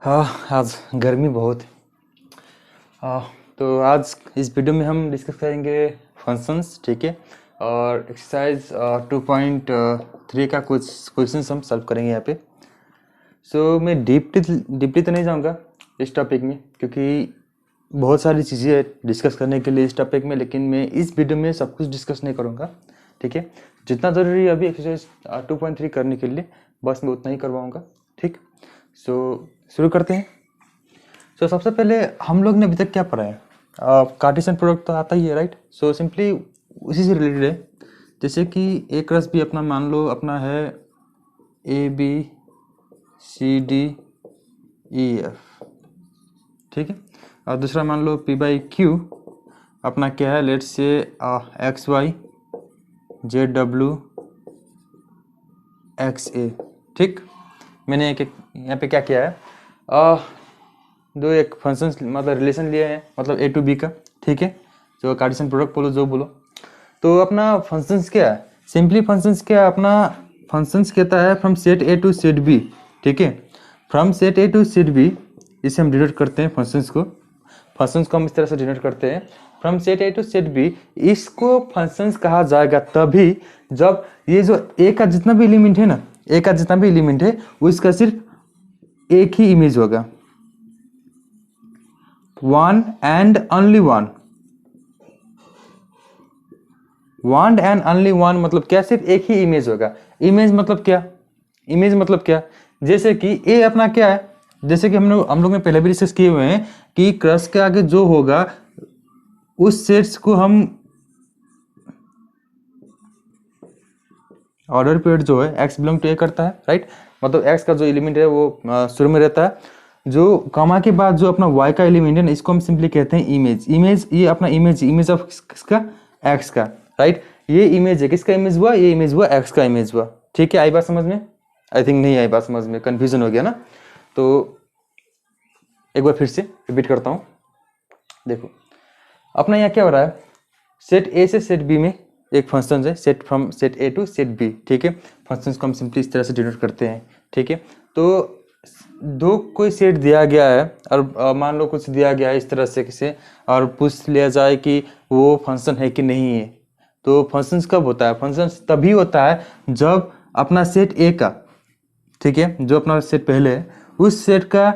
हाँ, आज गर्मी बहुत है। हाँ, तो आज इस वीडियो में हम डिस्कस करेंगे फंक्शंस, ठीक है। और एक्सरसाइज 2.3 का कुछ क्वेश्चंस हम सॉल्व करेंगे यहाँ पे। मैं डीपली तो नहीं जाऊँगा इस टॉपिक में, क्योंकि बहुत सारी चीज़ें हैं डिस्कस करने के लिए इस टॉपिक में, लेकिन मैं इस वीडियो में सब कुछ डिस्कस नहीं करूँगा, ठीक है। जितना ज़रूरी है अभी एक्सरसाइज 2.3 करने के लिए, बस मैं उतना ही करवाऊँगा, ठीक। शुरू करते हैं। सबसे पहले हम लोग ने अभी तक क्या पढ़ा है? कार्टेशियन प्रोडक्ट तो आता ही है, राइट। सिंपली उसी से रिलेटेड है। जैसे कि ए क्रॉस बी अपना मान लो अपना है A B C D E F, ठीक है। और दूसरा मान लो पी बाई क्यू अपना क्या है, let's say X Y Z W X A, ठीक। मैंने एक यहाँ पे क्या किया है, दो एक फंक्शन मतलब रिलेशन लिए हैं, मतलब ए टू बी का, ठीक है। जो कार्टेशियन प्रोडक्ट बोलो जो बोलो, तो अपना फंक्शंस क्या है, सिंपली फंक्शंस क्या है, अपना फंक्शंस कहता है from set A to set B, ठीक है। From set A to set B, इसे हम डिनोट करते हैं फंक्शंस को हम इस तरह से डिनोट करते हैं from set A to set B. इसको फंक्शंस कहा जाएगा तभी जब ये जो ए का जितना भी एलिमेंट है ना, ए का जितना भी एलिमेंट है उसका सिर्फ एक ही इमेज होगा, one and only one. One and only one मतलब क्या, सिर्फ एक ही इमेज होगा। इमेज मतलब क्या, इमेज मतलब क्या, जैसे कि ए अपना क्या है, जैसे कि हम लोग ने पहले भी डिस्कस किए हुए हैं कि क्रस के आगे जो होगा उस सेट्स को हम ऑर्डर पीरियड जो है एक्स बिलोंग टू ए करता है, राइट। मतलब एक्स का जो एलिमेंट है वो शुरू में रहता है, जो कॉमा के बाद जो अपना वाई का एलिमेंट है ना, इसको हम सिंपली कहते हैं इमेज। ये अपना इमेज ऑफ किसका, एक्स का, राइट। ये इमेज है, किसका इमेज हुआ, ये इमेज हुआ एक्स का इमेज हुआ, ठीक है। आई बात समझ में? आई थिंक नहीं आई बात समझ में, कंफ्यूजन हो गया ना। तो एक बार फिर से रिपीट करता हूँ। देखो अपना यहाँ क्या हो रहा है, सेट ए से सेट बी में एक फंक्शन है, set from set A to set B, ठीक है। फंक्शंस को हम सिंपली इस तरह से डिनोट करते हैं, ठीक है। तो दो कोई सेट दिया गया है और मान लो कुछ दिया गया है इस तरह से किसे, और पूछ लिया जाए कि वो फंक्शन है कि नहीं है। तो फंक्शंस कब होता है, फंक्शंस तभी होता है जब अपना सेट ए का, ठीक है, जो अपना सेट पहले है उस सेट का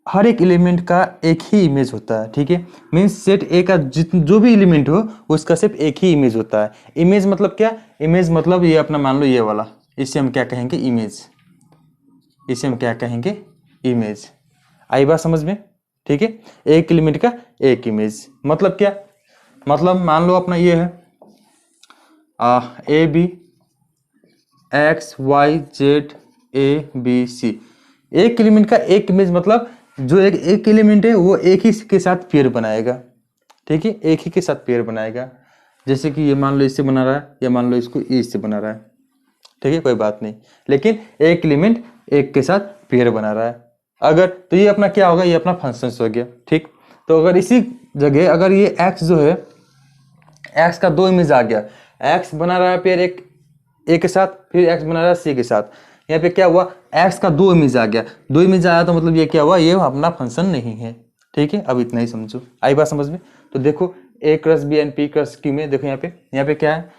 हर एक एलिमेंट का एक ही इमेज होता है, ठीक है। मीन्स सेट ए का जो भी एलिमेंट हो उसका सिर्फ एक ही इमेज होता है। इमेज मतलब क्या, इमेज मतलब ये अपना मान लो ये वाला, इसे हम क्या कहेंगे, इमेज। इसे हम क्या कहेंगे, इमेज। आई बात समझ में, ठीक है। एक एलिमेंट का एक इमेज मतलब क्या, मतलब मान लो अपना ये है A B X Y Z A B C, एक एलिमेंट का एक इमेज मतलब जो एक एलिमेंट है वो एक ही के साथ पेयर बनाएगा, ठीक है, एक ही के साथ पेयर बनाएगा। जैसे कि ये मान लो इससे बना रहा है, या मान लो इसको इससे बना रहा है, ठीक है, कोई बात नहीं, लेकिन एक एलिमेंट एक के साथ पेयर बना रहा है। अगर तो ये अपना क्या होगा, ये अपना फंक्शंस हो गया, ठीक। तो अगर इसी जगह अगर ये एक्स जो है, एक्स का दो इमेज आ गया, एक्स बना रहा है पेयर एक ए के साथ, फिर एक्स बना रहा है सी के साथ, यहाँ पे क्या हुआ, एक्स का दो इमेज आ गया, दो इमेज आया तो मतलब ये क्या हुआ, ये अपना फंक्शन नहीं है, ठीक है। अब इतना ही समझो, आई बात समझ में। तो देखो A cross B and P cross Q में देखो यहाँ पे क्या है,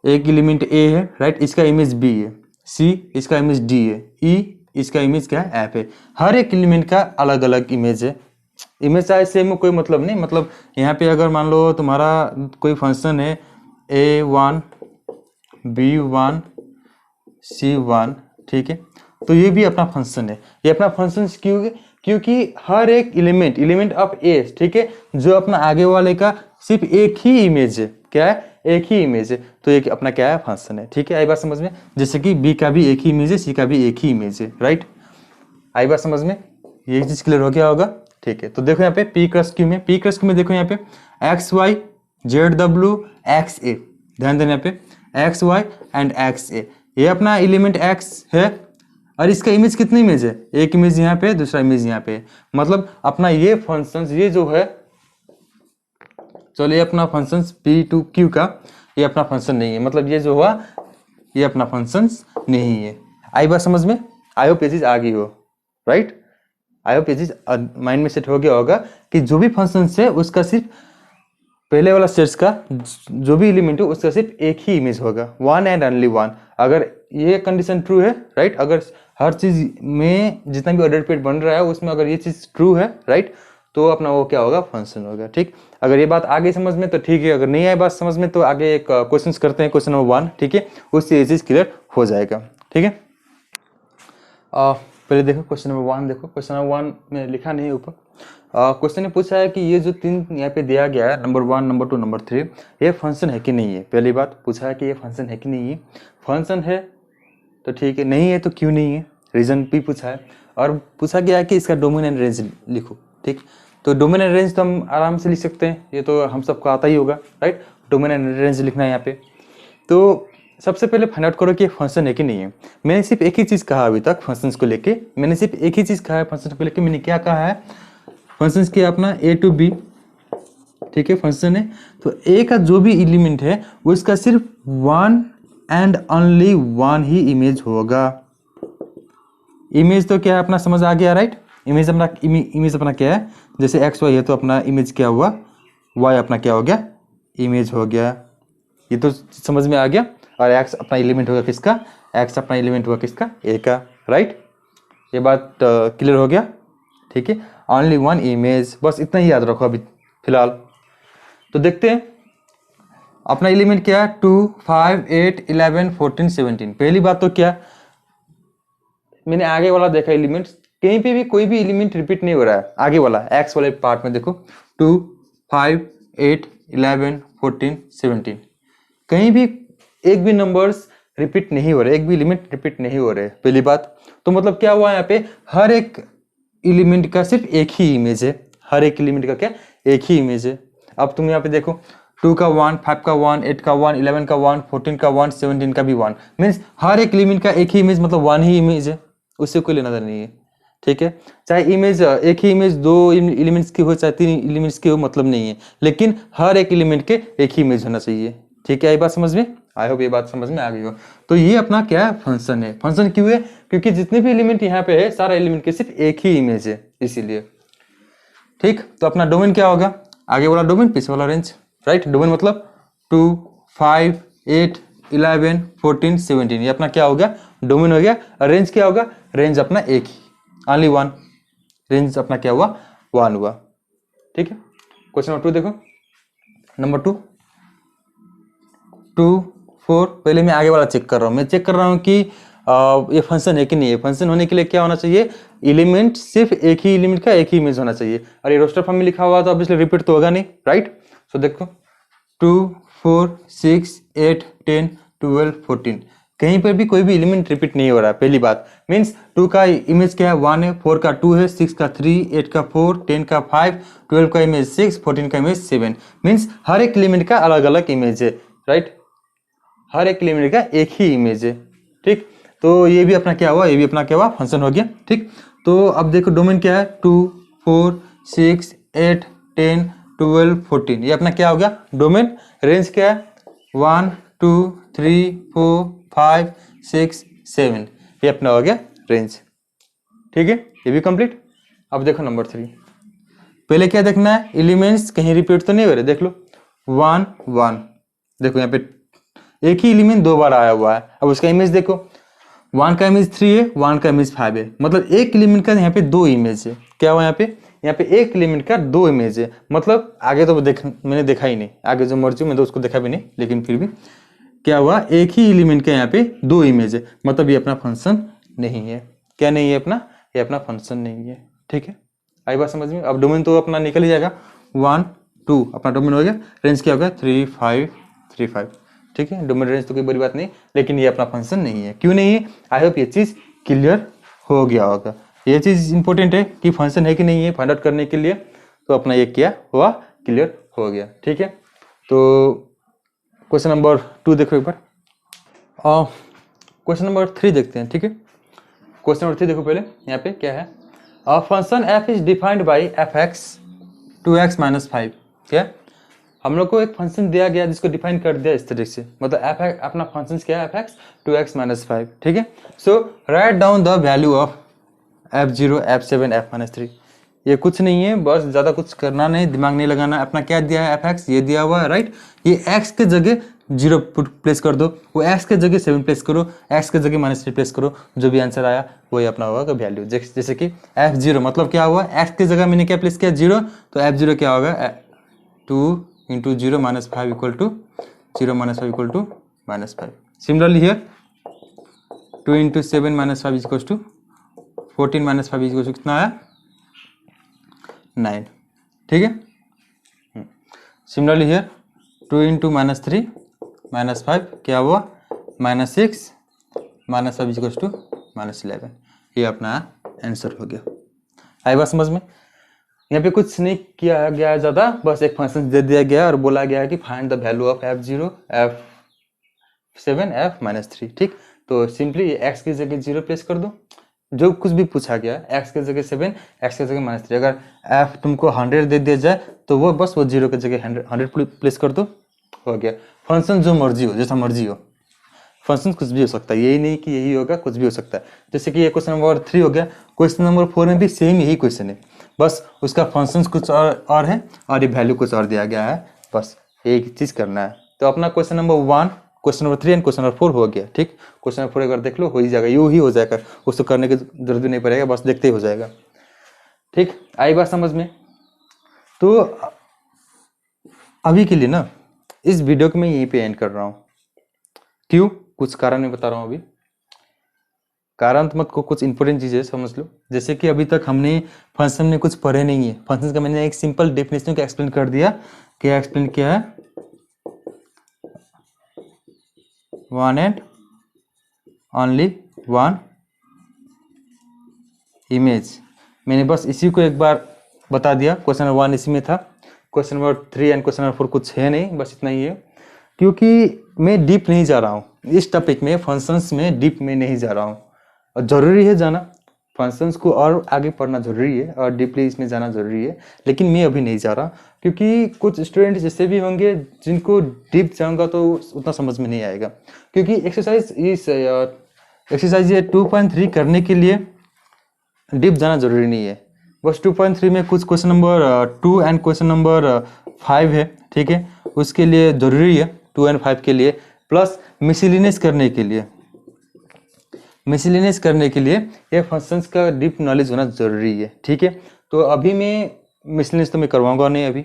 एक एलिमेंट ए है, राइट, इसका इमेज बी है, सी इसका इमेज डी है, ई इसका इमेज क्या है, एफ है। हर एक एलिमेंट का अलग अलग इमेज है। इमेज साइज से में कोई मतलब नहीं, मतलब यहाँ पे अगर मान लो तुम्हारा कोई फंक्शन है a1 b1 c1, ठीक है, तो ये भी अपना फंक्शन है। ये अपना फंक्शन क्योंकि हर एक एलिमेंट ऑफ ए, ठीक है, जो अपना आगे वाले का सिर्फ एक ही इमेज है, क्या है, एक ही इमेज है, तो ये अपना क्या है, फंक्शन है, ठीक है। आई बात समझ में, जैसे कि बी का भी एक ही इमेज है, सी का भी एक ही इमेज है, राइट। आई बात समझ में, ये चीज क्लियर हो गया होगा, ठीक है। तो देखो यहाँ पे पी क्रॉस क्यू में देखो यहाँ पे X Y Z W X A, ध्यान देना यहाँ पे X Y and X A, ये अपना एलिमेंट एक्स है और इसका इमेज कितनी इमेज है, एक इमेज यहाँ पे, दूसरा इमेज यहाँ पे, मतलब अपना ये फंक्शन ये जो है, चलो ये अपना फंक्शन पी टू क्यू का ये अपना फंक्शन नहीं है, मतलब ये जो हुआ ये अपना फंक्शन नहीं है। आई बात समझ में, आई होप ये चीज आ गई हो, राइट। आई होप ये चीज माइंड में सेट हो गया होगा कि जो भी फंक्शन है उसका सिर्फ पहले वाला सेट्स का जो भी एलिमेंट है उसका सिर्फ एक ही इमेज होगा, वन एंड ओनली वन। अगर ये कंडीशन ट्रू है, राइट, अगर हर चीज में जितना भी ऑर्डर रिपीट बन रहा है उसमें अगर ये चीज ट्रू है, राइट, तो अपना वो क्या होगा, फंक्शन होगा। ठीक, अगर ये बात आगे समझ में तो ठीक है, अगर नहीं आए बात समझ में तो आगे एक क्वेश्चन करते हैं, क्वेश्चन नंबर 1, ठीक है, उससे ये चीज क्लियर हो जाएगा। ठीक है, पहले देखो क्वेश्चन नंबर 1, देखो क्वेश्चन नंबर 1 में लिखा नहीं है ऊपर। क्वेश्चन ने पूछा है कि ये जो तीन यहाँ पे दिया गया है, नंबर 1, नंबर 2, नंबर 3, ये फंक्शन है कि नहीं है। पहली बात पूछा है कि ये फंक्शन है कि नहीं है। फंक्शन है तो ठीक है, नहीं है तो क्यों नहीं है, रीजन भी पूछा है। और पूछा गया है कि इसका डोमेन एंड रेंज लिखो। ठीक, तो डोमेन एंड रेंज तो हम आराम से लिख सकते हैं, ये तो हम सबको आता ही होगा, राइट, डोमेन एंड रेंज लिखना है यहाँ पे। तो सबसे पहले फाइंड आउट करो कि फंक्शन है कि नहीं है। मैंने सिर्फ एक ही चीज कहा अभी तक फंक्शंस को लेके, मैंने सिर्फ एक ही चीज कहा है फंक्शन को लेके। मैंने क्या कहा है, फंक्शंस के अपना a to b, ठीक है, फंक्शन है तो a का जो भी एलिमेंट है उसका सिर्फ one and only one he image होगा। इमेज तो क्या है अपना समझ आ गया, राइट। इमेज अपना क्या है, जैसे एक्स वाई है तो अपना इमेज क्या हुआ, वाई अपना क्या हो गया, इमेज हो गया। ये तो समझ में आ गया। और एक्स अपना एलिमेंट होगा किसका, एक्स अपना एलिमेंट हुआ किसका, ए का, राइट। ये बात क्लियर हो गया, ठीक है। ओनली वन इमेज, बस इतना ही याद रखो अभी फिलहाल। तो देखते हैं अपना एलिमेंट क्या है, 2, 5, 8, 11, 14, 17। पहली बात तो क्या, मैंने आगे वाला देखा एलिमेंट, कहीं पे भी कोई भी एलिमेंट रिपीट नहीं हो रहा है। आगे वाला एक्स वाले पार्ट में देखो 2, 5, 8, 11, 14, 17, कहीं भी एक भी नंबर्स रिपीट नहीं हो रहे, एक भी एलिमेंट रिपीट नहीं हो रहे। पहली बात तो मतलब क्या हुआ यहाँ पे, हर एक एलिमेंट का सिर्फ एक ही इमेज है। हर एक एलिमेंट का क्या, एक ही इमेज है। अब तुम यहाँ पे देखो 2 का 1, 5 का 1, 8 का 1, 11 का 1, 14 का 1, 17 का भी 1, मीन्स हर एक एलिमेंट का एक ही इमेज, मतलब वन ही इमेज है, उससे कोई लेना देना नहीं है। ठीक है, चाहे इमेज एक ही इमेज दो एलिमेंट्स की हो चाहे तीन एलिमेंट्स की हो, मतलब नहीं है, लेकिन हर एक एलिमेंट के एक ही इमेज होना चाहिए। ठीक है, ये बात समझ में, आई होप ये बात समझ में आ गई हो। तो ये अपना क्या है, फंक्शन है। फंक्शन क्यों है, क्योंकि जितने भी एलिमेंट यहाँ पे है सारा एलिमेंट के सिर्फ एक ही इमेज है, इसीलिए। ठीक, तो अपना डोमेन क्या होगा, आगे वाला डोमेन पीछे वाला रेंज, राइट। डोमेन मतलब 2, 5, 8, 11, 14, 17, ये अपना क्या हो गया, डोमेन हो गया। और रेंज क्या होगा, रेंज अपना एक ही, ओनली वन, रेंज अपना क्या हुआ, 1 हुआ। ठीक है, क्वेश्चन नंबर 2 देखो, नंबर 2, 2, 4, पहले मैं आगे वाला चेक कर रहा हूँ। मैं चेक कर रहा हूँ कि ये फंक्शन है कि नहीं है। फंक्शन होने के लिए क्या होना चाहिए, एलिमेंट सिर्फ एक ही एलिमेंट का एक ही इमेज होना चाहिए। और ये रोस्टर फॉर्म में लिखा हुआ तो ऑब्वियसली रिपीट तो होगा नहीं, राइट। सो देखो 2, 4, 6, 8, 10, 12, 14, कहीं पर भी कोई भी एलिमेंट रिपीट नहीं हो रहा है। पहली बात मीन्स 2 का इमेज क्या है, 1 है, 4 का 2 है, 6 का 3, 8 का 4, 10 का 5, 12 का इमेज 6, 14 का इमेज 7, मीन्स हर एक एलिमेंट का अलग अलग इमेज है, राइट। हर एक एलिमेंट का एक ही इमेज है। ठीक, तो ये भी अपना क्या हुआ, ये भी अपना क्या हुआ, फंक्शन हो गया। ठीक, तो अब देखो डोमेन क्या है, 2, 4, 6, 8, 10, 12, 14, ये अपना क्या हो गया, डोमेन। रेंज क्या है, 1, 2, 3, 4, 5, 6, 7, ये अपना हो गया रेंज। ठीक है, ये भी कंप्लीट। अब देखो नंबर 3, पहले क्या देखना है, एलिमेंट्स कहीं रिपीट तो नहीं हो रहे, देख लो 1, 1, देखो यहाँ पे एक ही एलिमेंट 2 बार आया हुआ है। अब उसका इमेज देखो, 1 का इमेज 3 है, 1 का इमेज 5 है, मतलब एक एलिमेंट का यहाँ पे 2 इमेज है। क्या हुआ यहाँ पे एक एलिमेंट का 2 इमेज है, मतलब आगे तो मैंने देखा ही नहीं, आगे जो मर्जी मैं तो उसको देखा भी नहीं, लेकिन फिर भी क्या हुआ, एक ही एलिमेंट का यहाँ पे 2 इमेज है, मतलब ये अपना फंक्शन नहीं है। क्या नहीं है अपना, ये अपना फंक्शन नहीं है। ठीक है, आई बात समझ में। अब डोमेन तो अपना निकल ही जाएगा, 1, 2 अपना डोमेन हो गया। रेंज क्या होगा, 3, 5, 3, 5। ठीक है, डोमेन रेंज तो कोई बड़ी बात नहीं, लेकिन ये अपना फंक्शन नहीं है। क्यों नहीं है, आई होप ये चीज क्लियर हो गया होगा। ये चीज इंपॉर्टेंट है कि फंक्शन है कि नहीं है फाइंड आउट करने के लिए, तो अपना ये क्या हुआ, क्लियर हो गया। ठीक है, तो क्वेश्चन नंबर 2 देखो एक बार, क्वेश्चन नंबर 3 देखते हैं। ठीक है, क्वेश्चन नंबर 3 देखो, पहले यहाँ पे क्या है, function f is defined by fx 2x - 5। क्या, हम लोग को एक फंक्शन दिया गया जिसको डिफाइन कर दिया इस तरीके से, मतलब f अपना फंक्शन क्या है, fx 2x - 5। ठीक है, so write down the value of F0 F7 F-3। ये कुछ नहीं है, बस ज़्यादा कुछ करना नहीं, दिमाग नहीं लगाना। अपना क्या दिया है fx, ये दिया हुआ है राइट। ये x के जगह 0 प्लेस कर दो, वो x के जगह 7 प्लेस करो, x के जगह -3 प्लेस करो, जो भी आंसर आया वही अपना होगा वैल्यू। जैसे कि F0 मतलब क्या हुआ, x के जगह मैंने क्या प्लेस किया 0, तो F0 क्या होगा 2 × 0 - 5 = 0 - 5 = -5। सिमिलरली हियर 2 × 7 - 5 = 14 - 5 = कितना आया 9। ठीक है। सिमिलरली हियर 2 × -3 - 5 क्या हुआ -6 - 5 = -11। ये अपना आंसर हो गया। आई बात समझ में। यहाँ पे कुछ नहीं किया गया ज़्यादा, बस एक फंक्शन दे दिया गया और बोला गया कि find the value of F0 F7 F-3। ठीक, तो सिंपली x की जगह 0 प्लेस कर दो, जो कुछ भी पूछा गया, x की जगह 7, x की जगह -3। अगर f तुमको 100 दे दिया जाए तो वो बस वो 0 की जगह 100 प्लेस कर दो, हो गया। फंक्शन जो मर्जी हो, जैसा मर्जी हो, फंक्शन कुछ भी हो सकता है, यही नहीं कि यही होगा, कुछ भी हो सकता है। जैसे कि ये क्वेश्चन नंबर 3 हो गया, क्वेश्चन नंबर 4 में भी सेम यही क्वेश्चन है, बस उसका फंक्शन कुछ और है और ये वैल्यू कुछ और दिया गया है, बस एक चीज़ करना है। तो अपना question number 1, question number 3 and question number 4 हो गया। ठीक, क्वेश्चन नंबर 4 अगर देख लो हो ही जाएगा, यूँ ही हो जाएगा, उसको करने की जरूरत भी नहीं पड़ेगा, बस देखते ही हो जाएगा। ठीक, आई बात समझ में। तो अभी के लिए ना इस वीडियो को मैं यहीं पे एंड कर रहा हूँ। क्यों, कुछ कारण मैं बता रहा हूँ अभी। कारण तो मत को, कुछ इंपॉर्टेंट चीज़ें समझ लो। जैसे कि अभी तक हमने फंक्शन में कुछ पढ़े नहीं है। फंक्शन का मैंने एक सिंपल डेफिनेशन का एक्सप्लेन कर दिया। क्या एक्सप्लेन किया है, one and only one image. मैंने बस इसी को एक बार बता दिया। क्वेश्चन नंबर 1 इसी में था, question number 3 and question number 4 कुछ है नहीं, बस इतना ही है। क्योंकि मैं डीप नहीं जा रहा हूँ इस टॉपिक में, फंक्शंस में डीप में नहीं जा रहा हूँ, और ज़रूरी है जाना फंक्शंस को, और आगे पढ़ना ज़रूरी है और डीपली इसमें जाना ज़रूरी है, लेकिन मैं अभी नहीं जा रहा। क्योंकि कुछ स्टूडेंट ऐसे भी होंगे जिनको डीप जाऊँगा तो उतना समझ में नहीं आएगा। क्योंकि एक्सरसाइज ये 2.3 करने के लिए डीप जाना ज़रूरी नहीं है। बस 2.3 में कुछ question number 2 and question number 5 है। ठीक है, उसके लिए ज़रूरी है 2 एंड 5 के लिए, प्लस मिसलिनियस करने के लिए, मिसलिनियस करने के लिए ये फंक्शंस का डीप नॉलेज होना ज़रूरी है। ठीक है, तो अभी मैं मिसलिनियस तो मैं करवाऊंगा नहीं अभी,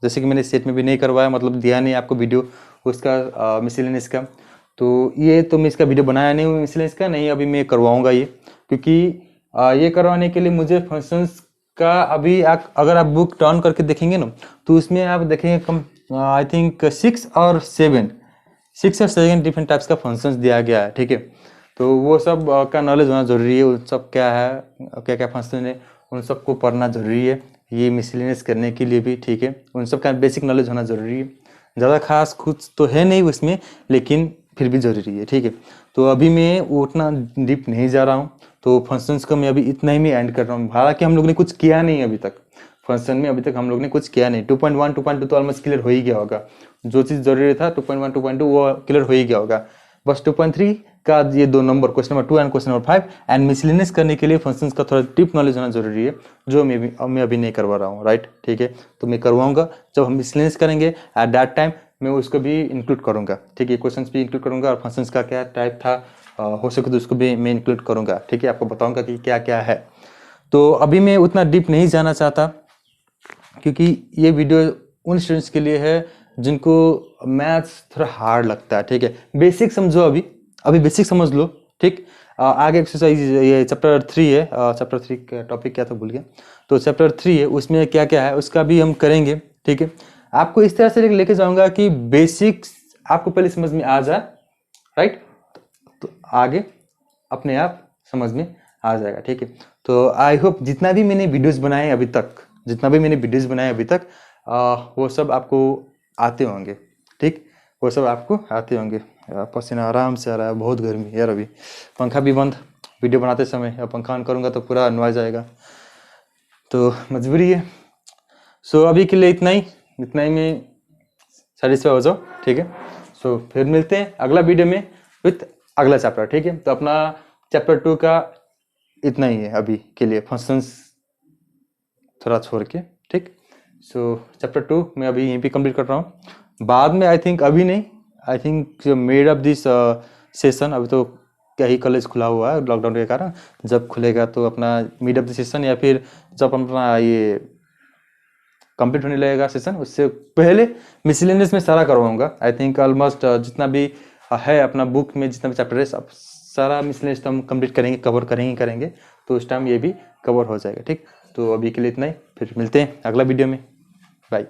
जैसे कि मैंने सेट में भी नहीं करवाया, मतलब दिया नहीं आपको वीडियो उसका मिसलिनियस का। तो ये तो मैं इसका वीडियो बनाया नहीं हूँ मिसलिनियस का, नहीं अभी मैं करवाऊंगा ये। क्योंकि ये करवाने के लिए मुझे फंक्शंस का अभी अगर आप बुक टर्न करके देखेंगे ना, तो उसमें आप देखेंगे कम आई थिंक 6 और 7 डिफरेंट टाइप्स का फंक्शंस दिया गया है। ठीक है, तो वो सब का नॉलेज होना ज़रूरी है, उन सब क्या है, क्या क्या फंक्शन है, उन सबको पढ़ना ज़रूरी है ये मिसलिनियस करने के लिए भी। ठीक है, उन सब का बेसिक नॉलेज होना ज़रूरी है। ज़्यादा खास कुछ तो है नहीं उसमें, लेकिन फिर भी ज़रूरी है। ठीक है, तो अभी मैं उतना डीप नहीं जा रहा हूँ, तो फंक्शंस को मैं अभी इतना ही मैं एंड कर रहा हूँ। हालांकि हम लोग ने कुछ किया नहीं अभी तक फंक्शन में, अभी तक हम लोग ने कुछ किया नहीं। 2.1 2.2 तो ऑलमोस्ट क्लियर हो ही गया होगा, जो चीज़ जरूरी था 2.1 2.2 वो क्लियर हो ही गया होगा। बस 2.3 का ये 2 number, question number 2 and question number 5 and miscellaneous करने के लिए फंक्शंस का थोड़ा डीप नॉलेज होना जरूरी है, जो मैं अभी नहीं करवा रहा हूँ। राइट, ठीक है, तो मैं करवाऊंगा जब हम मिसलिनियस करेंगे, एट दैट टाइम मैं उसको भी इंक्लूड करूंगा। ठीक है, क्वेश्चंस भी इंक्लूड करूंगा और फंक्शंस का क्या टाइप था हो सके तो उसको भी मैं इंक्लूड करूंगा। ठीक है, आपको बताऊंगा कि क्या क्या है। तो अभी मैं उतना डीप नहीं जाना चाहता, क्योंकि ये वीडियो उन स्टूडेंट्स के लिए है जिनको मैथ्स थोड़ा हार्ड लगता है। ठीक है, बेसिक समझो, अभी बेसिक समझ लो। ठीक, आगे एक्सरसाइज ये चैप्टर 3 है, चैप्टर 3 का टॉपिक क्या था भूल गया, तो चैप्टर 3 है, उसमें क्या क्या है उसका भी हम करेंगे। ठीक है, आपको इस तरह से लेके जाऊंगा कि बेसिक्स आपको पहले समझ में आ जाए, राइट, तो आगे अपने आप समझ में आ जाएगा। ठीक है, तो आई होप जितना भी मैंने वीडियोस बनाए अभी तक वो सब आपको आते होंगे। ठीक, वो सब आपको आते होंगे। पसीना आराम से आ रहा है, बहुत गर्मी है यार। अभी पंखा भी बंद, वीडियो बनाते समय अब पंखा ऑन करूँगा तो पूरा नॉइज आएगा, तो मजबूरी है। सो अभी के लिए इतना ही में सेटिस्फाई हो जाओ। ठीक है, सो फिर मिलते हैं अगला वीडियो में विथ अगला चैप्टर। ठीक है, तो अपना चैप्टर 2 का इतना ही है अभी के लिए, फंक्शंस थोड़ा छोड़ के। ठीक, सो चैप्टर 2 मैं अभी यहीं पे कंप्लीट कर रहा हूँ। बाद में आई थिंक, अभी नहीं, I think made up this session, अभी तो क्या ही कॉलेज खुला हुआ है लॉकडाउन के कारण, जब खुलेगा तो अपना मिड ऑफ द सेशन, या फिर जब अपना ये कंप्लीट होने लगेगा सेशन, उससे पहले मिसलेनियस में सारा करवाऊंगा। आई थिंक ऑलमोस्ट जितना भी है अपना बुक में, जितना भी चैप्टर है सब सारा मिसलेनियस तो हम कंप्लीट करेंगे, कवर करेंगे, तो उस टाइम ये भी कवर हो जाएगा। ठीक, तो अभी के लिए इतना ही, फिर मिलते हैं अगला वीडियो में। बाय।